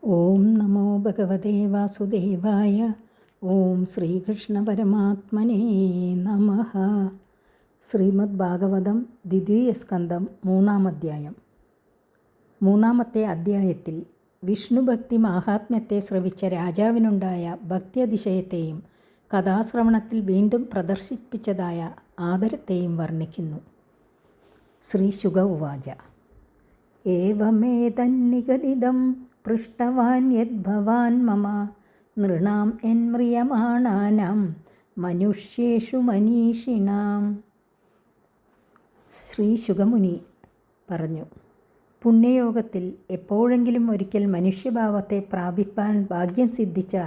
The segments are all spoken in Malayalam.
ഓം നമോ ഭഗവതേ വാസുദേവായ. ഓം ശ്രീകൃഷ്ണ പരമാത്മനേ നമഃ. ശ്രീമദ് ഭാഗവതം ദ്വിതീയ സ്കന്ധം 3-ാം അധ്യായം. 3-ാമത്തെ അധ്യായത്തിൽ വിഷ്ണുഭക്തി മാഹാത്മ്യത്തെ ശ്രവിച്ച രാജാവിനുണ്ടായ ഭക്തിയതിശയത്തെയും കഥാശ്രവണത്തിൽ വീണ്ടും പ്രദർശിപ്പിച്ചതായ ആദരത്തെയും വർണ്ണിക്കുന്നു. ശ്രീ ശുക ഉവാച: ഏവമേതന്നിഗദിതം പൃഷ്ടവാൻ യദ്ഭവാൻ മമ നൃണാം എന്മ്രിയമാണാനാം മനുഷ്യേഷു മനീഷിണാം. ശ്രീ ശുകമുനി പറഞ്ഞു: പുണ്യയോഗത്തിൽ എപ്പോഴെങ്കിലും ഒരിക്കൽ മനുഷ്യഭാവത്തെ പ്രാപിപ്പാൻ ഭാഗ്യം സിദ്ധിച്ച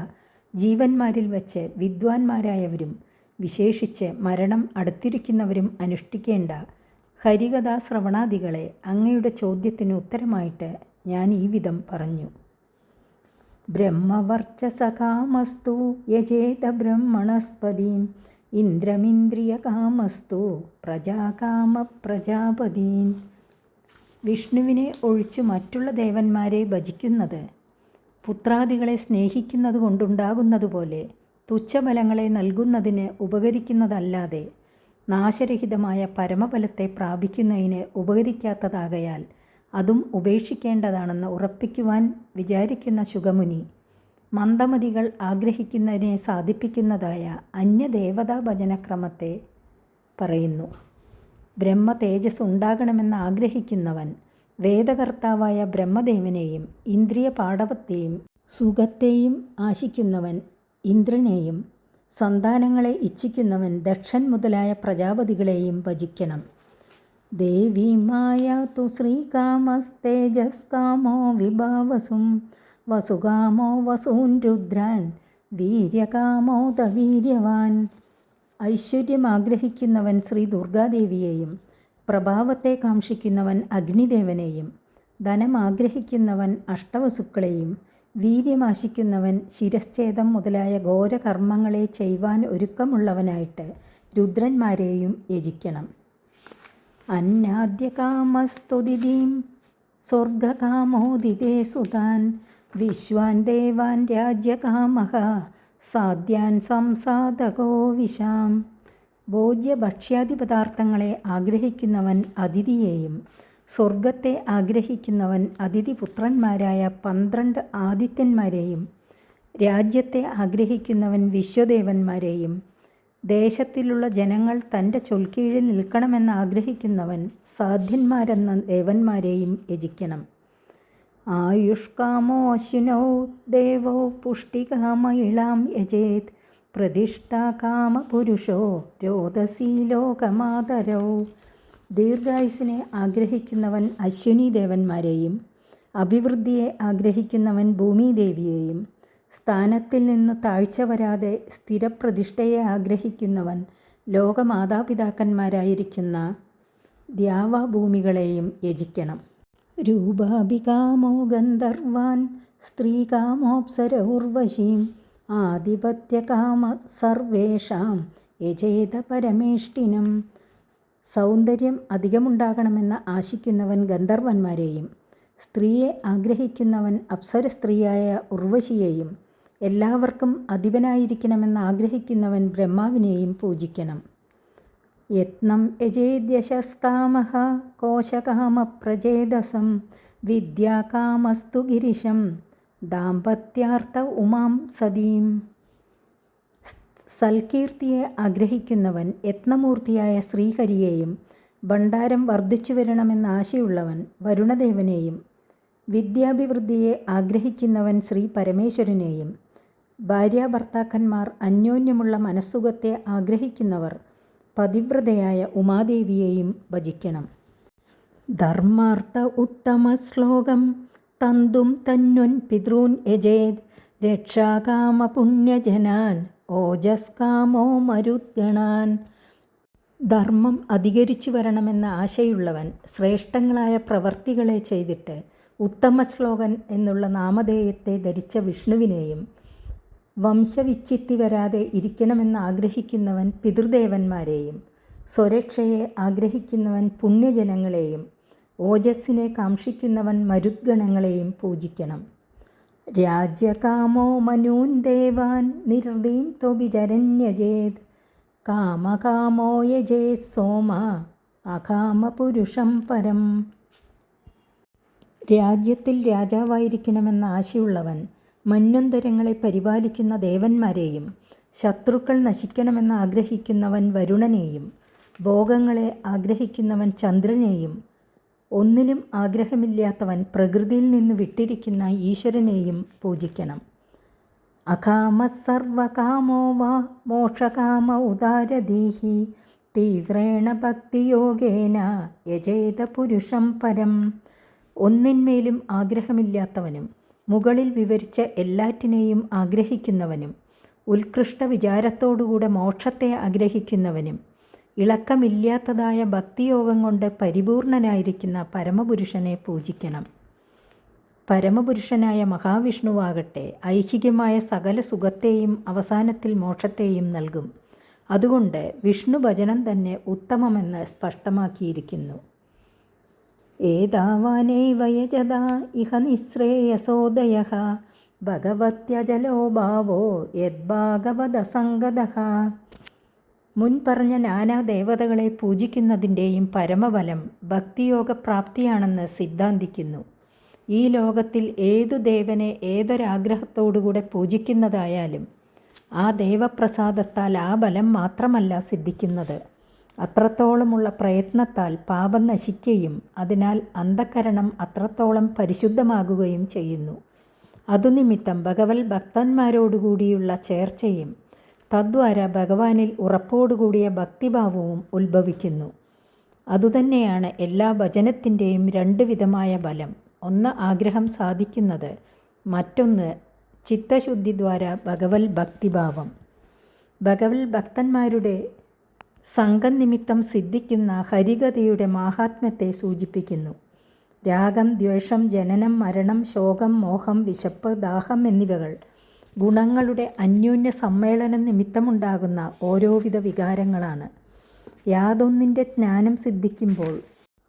ജീവന്മാരിൽ വച്ച് വിദ്വാൻമാരായവരും വിശേഷിച്ച് മരണം അടുത്തിരിക്കുന്നവരും അനുഷ്ഠിക്കേണ്ട ഹരികഥാശ്രവണാദികളെ അങ്ങയുടെ ചോദ്യത്തിന് ഉത്തരമായിട്ട് ഞാൻ ഈ വിധം പറഞ്ഞു. ബ്രഹ്മവർച്ചസകാമസ്തു യജേത ബ്രഹ്മണസ്പതിം ഇന്ദ്രമിന്ദ്രിയകാമസ്തു പ്രജാകാമ പ്രജാപതീൻ. വിഷ്ണുവിനെ ഒഴിച്ച് മറ്റുള്ള ദേവന്മാരെ ഭജിക്കുന്നത് പുത്രാദികളെ സ്നേഹിക്കുന്നത് കൊണ്ടുണ്ടാകുന്നതുപോലെ തുച്ഛഫലങ്ങളെ നൽകുന്നതിന് ഉപകരിക്കുന്നതല്ലാതെ നാശരഹിതമായ പരമഫലത്തെ പ്രാപിക്കുന്നതിന് ഉപകരിക്കാത്തതാകയാൽ അതും ഉപേക്ഷിക്കേണ്ടതാണെന്ന് ഉറപ്പിക്കുവാൻ വിചാരിക്കുന്ന ശുകമുനി മന്ദമതികൾ ആഗ്രഹിക്കുന്നതിനെ സാധിപ്പിക്കുന്നതായ അന്യദേവതാ ഭജനക്രമത്തെ പറയുന്നു. ബ്രഹ്മ തേജസ് ഉണ്ടാകണമെന്ന് ആഗ്രഹിക്കുന്നവൻ വേദകർത്താവായ ബ്രഹ്മദേവനെയും ഇന്ദ്രിയ പാടവത്തെയും സുഖത്തെയും ആശിക്കുന്നവൻ ഇന്ദ്രനെയും സന്താനങ്ങളെ ഇച്ഛിക്കുന്നവൻ ദക്ഷൻ മുതലായ പ്രജാപതികളെയും ഭജിക്കണം. ദേവീ മായാതു ശ്രീകാമസ്തേജസ്കാമോ വിഭാവസും വസുകാമോ വസൂൻ രുദ്രാൻ വീര്യകാമോ ദവീര്യവാൻ. ഐശ്വര്യം ആഗ്രഹിക്കുന്നവൻ ശ്രീ ദുർഗാദേവിയെയും പ്രഭാവത്തെ കാക്ഷിക്കുന്നവൻ അഗ്നിദേവനെയും ധനം ആഗ്രഹിക്കുന്നവൻ അഷ്ടവസുക്കളെയും വീര്യമാശിക്കുന്നവൻ ശിരശ്ഛേദം മുതലായ ഘോരകർമ്മങ്ങളെ ചെയ്യുവാൻ ഒരുക്കമുള്ളവനായിട്ട് രുദ്രന്മാരെയും യജിക്കണം. അന്നാദ്യകാമസ്തുതിദീം സ്വർഗകാമോദിതേ സുതാൻ വിശ്വാൻ ദേവാൻ രാജ്യകാമഃ സാധ്യാൻ സംസാദകോ വിശാം. ഭോജ്യ ഭക്ഷ്യാദി പദാർത്ഥങ്ങളെ ആഗ്രഹിക്കുന്നവൻ അതിഥിയെയും സ്വർഗത്തെ ആഗ്രഹിക്കുന്നവൻ അതിഥിപുത്രന്മാരായ 12 ആദിത്യന്മാരെയും രാജ്യത്തെ ആഗ്രഹിക്കുന്നവൻ വിശ്വദേവന്മാരെയും ദേശത്തിലുള്ള ജനങ്ങൾ തൻ്റെ ചൊൽക്കീഴിൽ നിൽക്കണമെന്ന് ആഗ്രഹിക്കുന്നവൻ സാധ്യന്മാരെന്ന ദേവന്മാരെയും യജിക്കണം. ആയുഷ്കാമോ അശ്വിനോ ദേവോ പുഷ്ടികാമ ഇളാം യജേത് പ്രതിഷ്ഠാകാമ പുരുഷോ രോദസീ ലോകമാതരോ. ദീർഘായുസിനെ ആഗ്രഹിക്കുന്നവൻ അശ്വിനി ദേവന്മാരെയും അഭിവൃദ്ധിയെ ആഗ്രഹിക്കുന്നവൻ ഭൂമിദേവിയെയും സ്ഥാനത്തിൽ നിന്ന് താഴ്ച വരാതെ സ്ഥിരപ്രതിഷ്ഠയെ ആഗ്രഹിക്കുന്നവൻ ലോകമാതാപിതാക്കന്മാരായിരിക്കുന്ന ദ്യാവാഭൂമികളെയും യജിക്കണം. രൂപാഭികാമോ ഗന്ധർവാൻ സ്ത്രീകാമോപ്സര ഉർവശീം ആധിപത്യകാമ സർവേഷാം യജേത പരമേഷ്ഠിനം. സൗന്ദര്യം അധികമുണ്ടാകണമെന്ന് ആശിക്കുന്നവൻ ഗന്ധർവന്മാരെയും സ്ത്രീയെ ആഗ്രഹിക്കുന്നവൻ അപ്സര സ്ത്രീയായ ഉർവശിയെയും എല്ലാവർക്കും അധിപനായിരിക്കണമെന്ന് ആഗ്രഹിക്കുന്നവൻ ബ്രഹ്മാവിനെയും പൂജിക്കണം. യത്നം യജേദ്യശസ്കാമഃ കോശകാമ പ്രചേതസം വിദ്യാകാമസ്തു ഗിരിശം ദാമ്പത്യാർത്ഥ ഉമാം സതീം. സൽകീർത്തിയെ ആഗ്രഹിക്കുന്നവൻ യത്നമൂർത്തിയായ ശ്രീഹരിയെയും ഭണ്ഡാരം വർദ്ധിച്ചു വരണമെന്ന ആശയുള്ളവൻ വരുണദേവനെയും വിദ്യാഭിവൃദ്ധിയെ ആഗ്രഹിക്കുന്നവൻ ശ്രീ പരമേശ്വരനെയും ഭാര്യാഭർത്താക്കന്മാർ അന്യോന്യമുള്ള മനസ്സുഖത്തെ ആഗ്രഹിക്കുന്നവർ പതിവ്രതയായ ഉമാദേവിയെയും ഭജിക്കണം. ധർമാർത്ഥ ഉത്തമ ശ്ലോകം തന്തും തന്വൻ പിതॄൻ യജേത് രക്ഷാകാമ പുണ്യജനാൻ ഓജസ്കാമോ മരുദ്ഗണാൻ. ധർമ്മം അധികരിച്ചു വരണമെന്ന ആശയുള്ളവൻ ശ്രേഷ്ഠങ്ങളായ പ്രവർത്തികളെ ചെയ്തിട്ട് ഉത്തമ ശ്ലോകൻ എന്നുള്ള നാമധേയത്തെ ധരിച്ച വിഷ്ണുവിനെയും വംശവിച്ഛിത്തി വരാതെ ഇരിക്കണമെന്ന് ആഗ്രഹിക്കുന്നവൻ പിതൃദേവന്മാരെയും സ്വരക്ഷയെ ആഗ്രഹിക്കുന്നവൻ പുണ്യജനങ്ങളെയും ഓജസ്സിനെ കാക്ഷിക്കുന്നവൻ മരുദ്ഗണങ്ങളെയും പൂജിക്കണം. രാജ്യകാമോ മനൂൻ ദേവാൻ നിർദീം ത്വഭിചരണ്യജേത് കാമകാമോ യജേത് സോമ അകാമപുരുഷം പരം. രാജ്യത്തിൽ രാജാവായിരിക്കണമെന്ന ആശയുള്ളവൻ മന്വന്തരങ്ങളെ പരിപാലിക്കുന്ന ദേവന്മാരെയും, ശത്രുക്കൾ നശിക്കണമെന്ന് ആഗ്രഹിക്കുന്നവൻ വരുണനെയും, ഭോഗങ്ങളെ ആഗ്രഹിക്കുന്നവൻ ചന്ദ്രനെയും, ഒന്നിലും ആഗ്രഹമില്ലാത്തവൻ പ്രകൃതിയിൽ നിന്ന് വിട്ടിരിക്കുന്ന ഈശ്വരനെയും പൂജിക്കണം. അകാമ സർവകാമോ വാ മോക്ഷകാമ ഉദാരദീഹി തീവ്രേണ ഭക്തിയോഗേന യജേത പുരുഷം പരം. ഒന്നിന്മേലും ആഗ്രഹമില്ലാത്തവനും മുകളിൽ വിവരിച്ച എല്ലാറ്റിനെയും ആഗ്രഹിക്കുന്നവനും, ഉത്കൃഷ്ട വിചാരത്തോടുകൂടെ മോക്ഷത്തെ ആഗ്രഹിക്കുന്നവനും, ഇളക്കമില്ലാത്തതായ ഭക്തിയോഗം കൊണ്ട് പരിപൂർണനായിരിക്കുന്ന പരമപുരുഷനെ പൂജിക്കണം. പരമപുരുഷനായ മഹാവിഷ്ണുവാകട്ടെ ഐഹികമായ സകല സുഖത്തെയും അവസാനത്തിൽ മോക്ഷത്തെയും നൽകും. അതുകൊണ്ട് വിഷ്ണു ഭജനം തന്നെ ഉത്തമമെന്ന് സ്പഷ്ടമാക്കിയിരിക്കുന്നു. ഏതാവാനൈവ യജതാ ഇഹ നിശ്രേയസോദയഃ ഭഗവത്യജലോ ഭാവോ യദ്ഭാഗവതസംഗതഃ. മുൻപറഞ്ഞ നാനാ ദേവതകളെ പൂജിക്കുന്നതിൻ്റെയും പരമഫലം ഭക്തിയോഗപ്രാപ്തിയാണെന്ന് സിദ്ധാന്തിക്കുന്നു. ഈ ലോകത്തിൽ ഏതു ദേവനെ ഏതൊരാഗ്രഹത്തോടുകൂടെ പൂജിക്കുന്നതായാലും ആ ദേവപ്രസാദത്താൽ ആ ബലം മാത്രമല്ല സിദ്ധിക്കുന്നത്, അത്രത്തോളമുള്ള പ്രയത്നത്താൽ പാപം നശിക്കുകയും അതിനാൽ അന്ധഃകരണം അത്രത്തോളം പരിശുദ്ധമാകുകയും ചെയ്യുന്നു. അതുനിമിത്തം ഭഗവത് ഭക്തന്മാരോടുകൂടിയുള്ള ചേർച്ചയും തദ്വാര ഭഗവാനിൽ ഉറപ്പോടുകൂടിയ ഭക്തിഭാവവും ഉത്ഭവിക്കുന്നു. അതുതന്നെയാണ് എല്ലാ ഭജനത്തിൻ്റെയും രണ്ട് വിധമായ ബലം. ഒന്ന് ആഗ്രഹം സാധിക്കുന്നത്, മറ്റൊന്ന് ചിത്തശുദ്ധി ദ്വാര ഭഗവത് ഭക്തിഭാവം. ഭഗവത് ഭക്തന്മാരുടെ സംഘം നിമിത്തം സിദ്ധിക്കുന്ന ഹരികഥയുടെ മാഹാത്മ്യത്തെ സൂചിപ്പിക്കുന്നു. രാഗം, ദ്വേഷം, ജനനം, മരണം, ശോകം, മോഹം, വിശപ്പ്, ദാഹം എന്നിവകൾ ഗുണങ്ങളുടെ അന്യോന്യ സമ്മേളനം നിമിത്തമുണ്ടാകുന്ന ഓരോവിധ വികാരങ്ങളാണ്. യാതൊന്നിൻ്റെ ജ്ഞാനം സിദ്ധിക്കുമ്പോൾ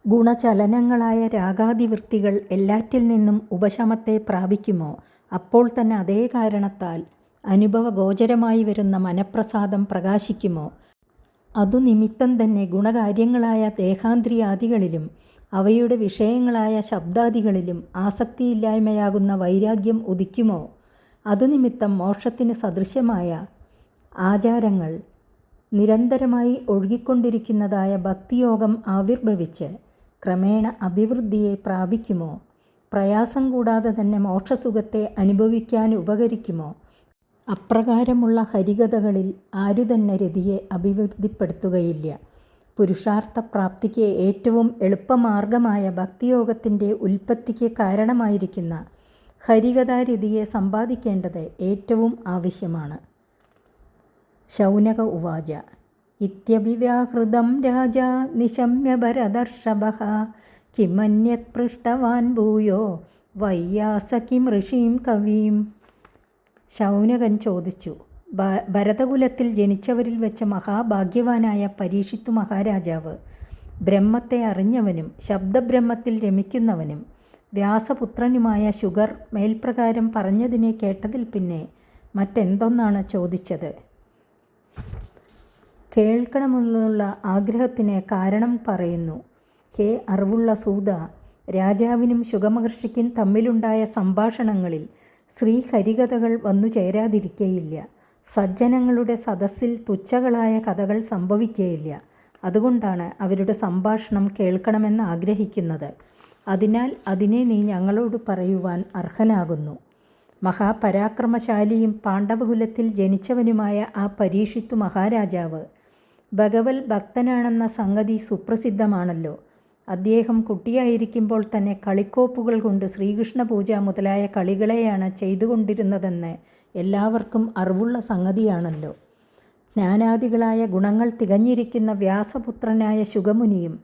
ഗുണചലനങ്ങളായ രാഗാദിവൃത്തികൾ എല്ലാറ്റിൽ നിന്നും ഉപശമത്തെ പ്രാപിക്കുമോ അപ്പോൾ തന്നെ അതേ കാരണത്താൽ അനുഭവഗോചരമായി വരുന്ന മനഃപ്രസാദം പ്രകാശിക്കുമോ അതു നിമിത്തം തന്നെ ഗുണകാര്യങ്ങളായ ദേഹാന്ദ്രിയാദികളിലും അവയുടെ വിഷയങ്ങളായ ശബ്ദാദികളിലും ആസക്തിയില്ലായ്മയാകുന്ന വൈരാഗ്യം ഉദിക്കുമോ അതുനിമിത്തം മോക്ഷത്തിന് സദൃശ്യമായ ആചാരങ്ങൾ നിരന്തരമായി ഒഴുകിക്കൊണ്ടിരിക്കുന്നതായ ഭക്തിയോഗം ആവിർഭവിച്ച് ക്രമേണ അഭിവൃദ്ധിയെ പ്രാപിക്കുമോ, പ്രയാസം കൂടാതെ തന്നെ മോക്ഷസുഖത്തെ അനുഭവിക്കാൻ ഉപകരിക്കുമോ, അപ്രകാരമുള്ള ഹരികഥകളിൽ ആരുതന്നെ രതിയെ അഭിവൃദ്ധിപ്പെടുത്തുകയില്ല. പുരുഷാർത്ഥപ്രാപ്തിക്ക് ഏറ്റവും എളുപ്പമാർഗമായ ഭക്തിയോഗത്തിൻ്റെ ഉൽപ്പത്തിക്ക് കാരണമായിരിക്കുന്ന ഹരികഥാരതിയെ സമ്പാദിക്കേണ്ടത് ഏറ്റവും ആവശ്യമാണ്. ശൗനക ഉവാച ഇത്യഭിവ്യാഹൃതം രാജ നിശമ്യ ഭരതർഷഭഃ കിമന്യത് പൃഷ്ടവാൻ ഭൂയോ വയ്യാസ കിം ഋഷീം കവീം. ശൗനകൻ ചോദിച്ചു, ഭരതകുലത്തിൽ ജനിച്ചവരിൽ വെച്ച് മഹാഭാഗ്യവാനായ പരീക്ഷിത്തു മഹാരാജാവ് ബ്രഹ്മത്തെ അറിഞ്ഞവനും ശബ്ദബ്രഹ്മത്തിൽ രമിക്കുന്നവനും വ്യാസപുത്രനുമായ ശുഗർ മേൽപ്രകാരം പറഞ്ഞതിനെ കേട്ടതിൽ പിന്നെ മറ്റെന്തൊന്നാണ് ചോദിച്ചത്? കേൾക്കണമെന്നുള്ള ആഗ്രഹത്തിന് കാരണം പറയുന്നു. ഹേ അറിവുള്ള സൂത, രാജാവിനും ശുഗമഹർഷിക്കും തമ്മിലുണ്ടായ സംഭാഷണങ്ങളിൽ ശ്രീഹരികഥകൾ വന്നു ചേരാതിരിക്കയില്ല. സജ്ജനങ്ങളുടെ സദസ്സിൽ തുച്ഛകളായ കഥകൾ സംഭവിക്കുകയില്ല. അതുകൊണ്ടാണ് അവരുടെ സംഭാഷണം കേൾക്കണമെന്ന് ആഗ്രഹിക്കുന്നത്. അതിനാൽ അതിനെ നീ ഞങ്ങളോട് പറയുവാൻ അർഹനാകുന്നു. മഹാപരാക്രമശാലിയും പാണ്ഡവകുലത്തിൽ ജനിച്ചവനുമായ ആ പരീക്ഷിത്തു മഹാരാജാവ് ഭഗവത് ഭക്തനാണെന്ന സംഗതി സുപ്രസിദ്ധമാണല്ലോ. അദ്ദേഹം കുട്ടിയായിരിക്കുമ്പോൾ തന്നെ കളിക്കോപ്പുകൾ കൊണ്ട് ശ്രീകൃഷ്ണ പൂജ മുതലായ കളികളെയാണ് ചെയ്തുകൊണ്ടിരുന്നതെന്ന് എല്ലാവർക്കും അറിവുള്ള സംഗതിയാണല്ലോ. ജ്ഞാനാദികളായ ഗുണങ്ങൾ തികഞ്ഞിരിക്കുന്ന വ്യാസപുത്രനായ ശുഗമുനിയും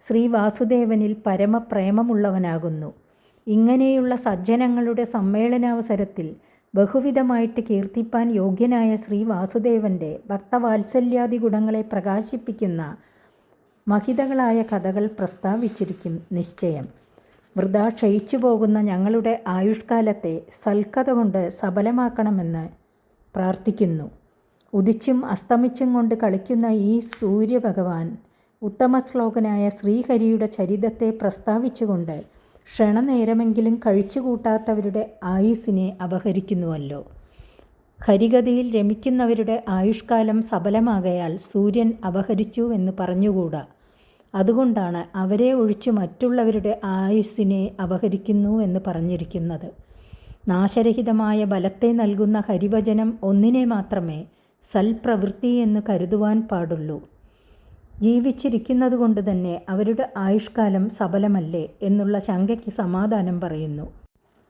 ശ്രീ വാസുദേവനിൽ പരമപ്രേമമുള്ളവനാകുന്നു. ഇങ്ങനെയുള്ള സജ്ജനങ്ങളുടെ സമ്മേളനാവസരത്തിൽ ബഹുവിധമായിട്ട് കീർത്തിപ്പാൻ യോഗ്യനായ ശ്രീ വാസുദേവൻ്റെ ഭക്തവാത്സല്യാദി ഗുണങ്ങളെ പ്രകാശിപ്പിക്കുന്ന മഹിതകളായ കഥകൾ പ്രസ്താവിച്ചിരിക്കും നിശ്ചയം. വൃഥാ ക്ഷയിച്ചു പോകുന്ന ഞങ്ങളുടെ ആയുഷ്കാലത്തെ സൽക്കഥ കൊണ്ട് സഫലമാക്കണമെന്ന് പ്രാർത്ഥിക്കുന്നു. ഉദിച്ചും അസ്തമിച്ചും കൊണ്ട് കളിക്കുന്ന ഈ സൂര്യഭഗവാൻ ഉത്തമശ്ലോകനായ ശ്രീഹരിയുടെ ചരിതത്തെ പ്രസ്താവിച്ചുകൊണ്ട് ക്ഷണനേരമെങ്കിലും കഴിച്ചുകൂട്ടാത്തവരുടെ ആയുസ്സിനെ അപഹരിക്കുന്നുവല്ലോ. ഹരികഥയിൽ രമിക്കുന്നവരുടെ ആയുഷ്കാലം സഫലമാകയാൽ സൂര്യൻ അപഹരിച്ചു എന്ന് പറഞ്ഞുകൂടാ. അതുകൊണ്ടാണ് അവരെ ഒഴിച്ച് മറ്റുള്ളവരുടെ ആയുസ്സിനെ അപഹരിക്കുന്നു എന്ന് പറഞ്ഞിരിക്കുന്നത്. നാശരഹിതമായ ബലത്തെ നൽകുന്ന ഹരിവചനം ഒന്നിനെ മാത്രമേ സൽപ്രവൃത്തി എന്ന് കരുതുവാൻ പാടുള്ളൂ. ജീവിച്ചിരിക്കുന്നത് കൊണ്ട് തന്നെ അവരുടെ ആയുഷ്കാലം സഫലമല്ലേ എന്നുള്ള ശങ്കയ്ക്ക് സമാധാനം പറയുന്നു.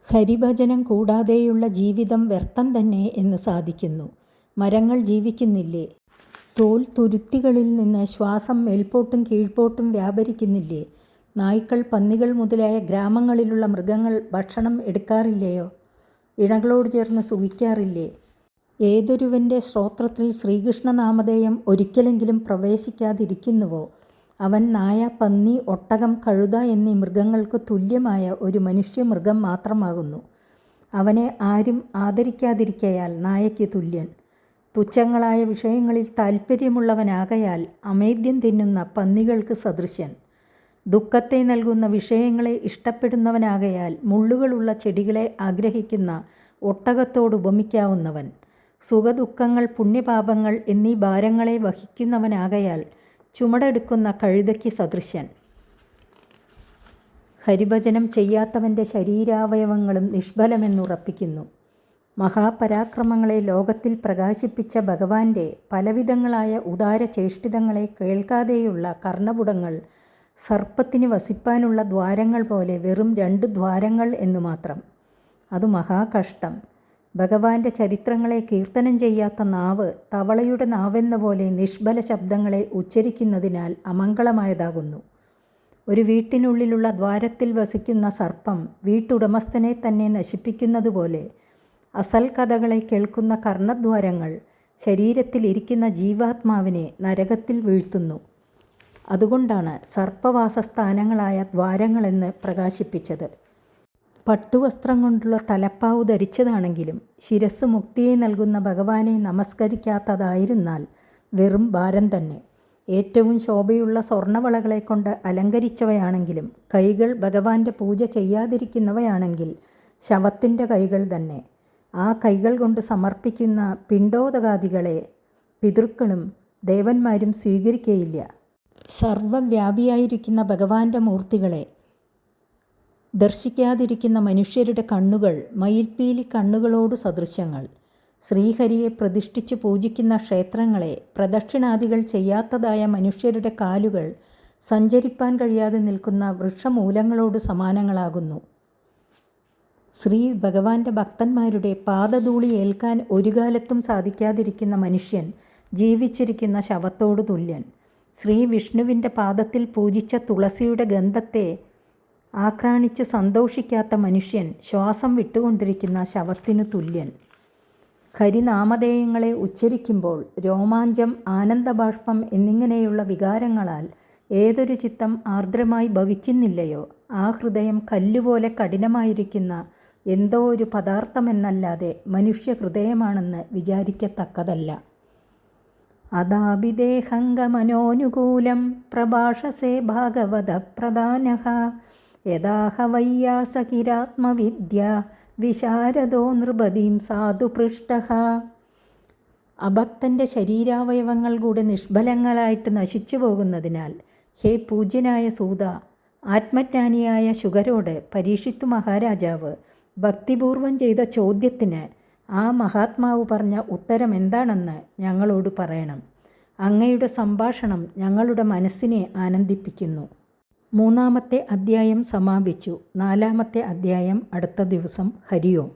ഹരിഭജനം കൂടാതെയുള്ള ജീവിതം വ്യർത്ഥം തന്നെ എന്ന് സാധിക്കുന്നു. മരങ്ങൾ ജീവിക്കുന്നില്ലേ? തോൽ തുരുത്തികളിൽ നിന്ന് ശ്വാസം മേൽപോട്ടും കീഴ്പോട്ടും വ്യാപരിക്കുന്നില്ലേ? നായ്ക്കൾ, പന്നികൾ മുതലായ ഗ്രാമങ്ങളിലുള്ള മൃഗങ്ങൾ ഭക്ഷണം എടുക്കാറില്ലയോ? ഇണകളോട് ചേർന്ന് സുഖിക്കാറില്ലേ? ഏതൊരുവൻ്റെ ശ്രോത്രത്തിൽ ശ്രീകൃഷ്ണനാമധേയം ഒരിക്കലെങ്കിലും പ്രവേശിക്കാതിരിക്കുന്നുവോ അവൻ നായ, പന്നി, ഒട്ടകം, കഴുത എന്നീ മൃഗങ്ങൾക്ക് തുല്യമായ ഒരു മനുഷ്യമൃഗം മാത്രമാകുന്നു. അവനെ ആരും ആദരിക്കാതിരിക്കയാൽ നായയ്ക്ക് തുല്യൻ. തുച്ഛങ്ങളായ വിഷയങ്ങളിൽ താൽപ്പര്യമുള്ളവനാകയാൽ അമേദ്യം തിന്നുന്ന പന്നികൾക്ക് സദൃശൻ. ദുഃഖത്തെ നൽകുന്ന വിഷയങ്ങളെ ഇഷ്ടപ്പെടുന്നവനാകയാൽ മുള്ളുകളുള്ള ചെടികളെ ആഗ്രഹിക്കുന്ന ഒട്ടകത്തോട് ഉപമിക്കാവുന്നവൻ. സുഖദുഃഖങ്ങൾ, പുണ്യപാപങ്ങൾ എന്നീ ഭാരങ്ങളെ വഹിക്കുന്നവനാകയാൽ ചുമടെടുക്കുന്ന കഴുതയ്ക്ക് സദൃശൻ. ഹരിഭജനം ചെയ്യാത്തവൻ്റെ ശരീരാവയവങ്ങളും നിഷ്ഫലമെന്നുറപ്പിക്കുന്നു. മഹാപരാക്രമങ്ങളെ ലോകത്തിൽ പ്രകാശിപ്പിച്ച ഭഗവാന്റെ പലവിധങ്ങളായ ഉദാരചേഷ്ടിതങ്ങളെ കേൾക്കാതെയുള്ള കർണപുടങ്ങൾ സർപ്പത്തിന് വസിപ്പാനുള്ള ദ്വാരങ്ങൾ പോലെ വെറും 2 ദ്വാരങ്ങൾ എന്നു മാത്രം. അത് മഹാകഷ്ടം. ഭഗവാന്റെ ചരിത്രങ്ങളെ കീർത്തനം ചെയ്യാത്ത നാവ് തവളയുടെ നാവെന്ന പോലെ നിഷ്ഫല ശബ്ദങ്ങളെ ഉച്ചരിക്കുന്നതിനാൽ അമംഗളമായതാകുന്നു. ഒരു വീട്ടിനുള്ളിലുള്ള ദ്വാരത്തിൽ വസിക്കുന്ന സർപ്പം വീട്ടുടമസ്ഥനെ തന്നെ നശിപ്പിക്കുന്നത് പോലെ അസൽ കഥകളെ കേൾക്കുന്ന കർണദ്വാരങ്ങൾ ശരീരത്തിൽ ഇരിക്കുന്ന ജീവാത്മാവിനെ നരകത്തിൽ വീഴ്ത്തുന്നു. അതുകൊണ്ടാണ് സർപ്പവാസസ്ഥാനങ്ങളായ ദ്വാരങ്ങളെന്ന് പ്രകാശിപ്പിച്ചത്. പട്ടുവസ്ത്രം കൊണ്ടുള്ള തലപ്പാവ് ധരിച്ചതാണെങ്കിലും ശിരസ് മുക്തിയെ നൽകുന്ന ഭഗവാനെ നമസ്കരിക്കാത്തതായിരുന്നാൽ വെറും ഭാരം തന്നെ. ഏറ്റവും ശോഭയുള്ള സ്വർണ്ണവളകളെ കൊണ്ട് അലങ്കരിച്ചവയാണെങ്കിലും കൈകൾ ഭഗവാന്റെ പൂജ ചെയ്യാതിരിക്കുന്നവയാണെങ്കിൽ ശവത്തിൻ്റെ കൈകൾ തന്നെ. ആ കൈകൾ കൊണ്ട് സമർപ്പിക്കുന്ന പിണ്ടോദകാദികളെ പിതൃക്കളും ദേവന്മാരും സ്വീകരിക്കുകയില്ല. സർവവ്യാപിയായിരിക്കുന്ന ഭഗവാന്റെ മൂർത്തികളെ ദർശിക്കാതിരിക്കുന്ന മനുഷ്യരുടെ കണ്ണുകൾ മയിൽപ്പീലി കണ്ണുകളോട് സദൃശങ്ങൾ. ശ്രീഹരിയെ പ്രതിഷ്ഠിച്ച് പൂജിക്കുന്ന ക്ഷേത്രങ്ങളെ പ്രദക്ഷിണാദികൾ ചെയ്യാത്തതായ മനുഷ്യരുടെ കാലുകൾ സഞ്ചരിപ്പാൻ കഴിയാതെ നിൽക്കുന്ന വൃക്ഷമൂലങ്ങളോട് സമാനങ്ങളാകുന്നു. ശ്രീ ഭഗവാന്റെ ഭക്തന്മാരുടെ പാദധൂളി ഏൽക്കാൻ ഒരു കാലത്തും സാധിക്കാതിരിക്കുന്ന മനുഷ്യൻ ജീവിച്ചിരിക്കുന്ന ശവത്തോട് തുല്യൻ. ശ്രീ വിഷ്ണുവിൻ്റെ പാദത്തിൽ പൂജിച്ച തുളസിയുടെ ഗന്ധത്തെ ആക്രാണിച്ചു സന്തോഷിക്കാത്ത മനുഷ്യൻ ശ്വാസം വിട്ടുകൊണ്ടിരിക്കുന്ന ശവത്തിനു തുല്യൻ. ഹരിനാമധേയങ്ങളെ ഉച്ചരിക്കുമ്പോൾ രോമാഞ്ചം, ആനന്ദബാഷ്പം എന്നിങ്ങനെയുള്ള വികാരങ്ങളാൽ ഏതൊരു ചിത്തം ആർദ്രമായി ഭവിക്കുന്നില്ലയോ ആ ഹൃദയം കല്ലുപോലെ കഠിനമായിരിക്കുന്ന എന്തോ ഒരു പദാർത്ഥമെന്നല്ലാതെ മനുഷ്യ ഹൃദയമാണെന്ന് വിചാരിക്കത്തക്കതല്ല. അദാഭിദേഹംഗമനോനുകൂലം പ്രഭാഷസേ ഭാഗവത പ്രധാനഃ യഥാഹ വയ്യാസകിരാത്മവിദ്യ വിശാരദോ നൃപതിം സാധുപൃഷ്ടഃ. അഭക്തൻ്റെ ശരീരാവയവങ്ങൾ കൂടെ നിഷ്ഫലങ്ങളായിട്ട് നശിച്ചു പോകുന്നതിനാൽ ഹേ പൂജ്യനായ സൂത, ആത്മജ്ഞാനിയായ ശുഗരോട് പരീക്ഷിത്തു മഹാരാജാവ് ഭക്തിപൂർവം ചെയ്ത ചോദ്യത്തിന് ആ മഹാത്മാവ് പറഞ്ഞ ഉത്തരം എന്താണെന്ന് ഞങ്ങളോട് പറയണം. അങ്ങയുടെ സംഭാഷണം ഞങ്ങളുടെ മനസ്സിനെ ആനന്ദിപ്പിക്കുന്നു. 3-ാമത്തെ അധ്യായം സമാപിച്ചു. 4-ാമത്തെ അധ്യായം അടുത്ത ദിവസം. ഹരി ഓം.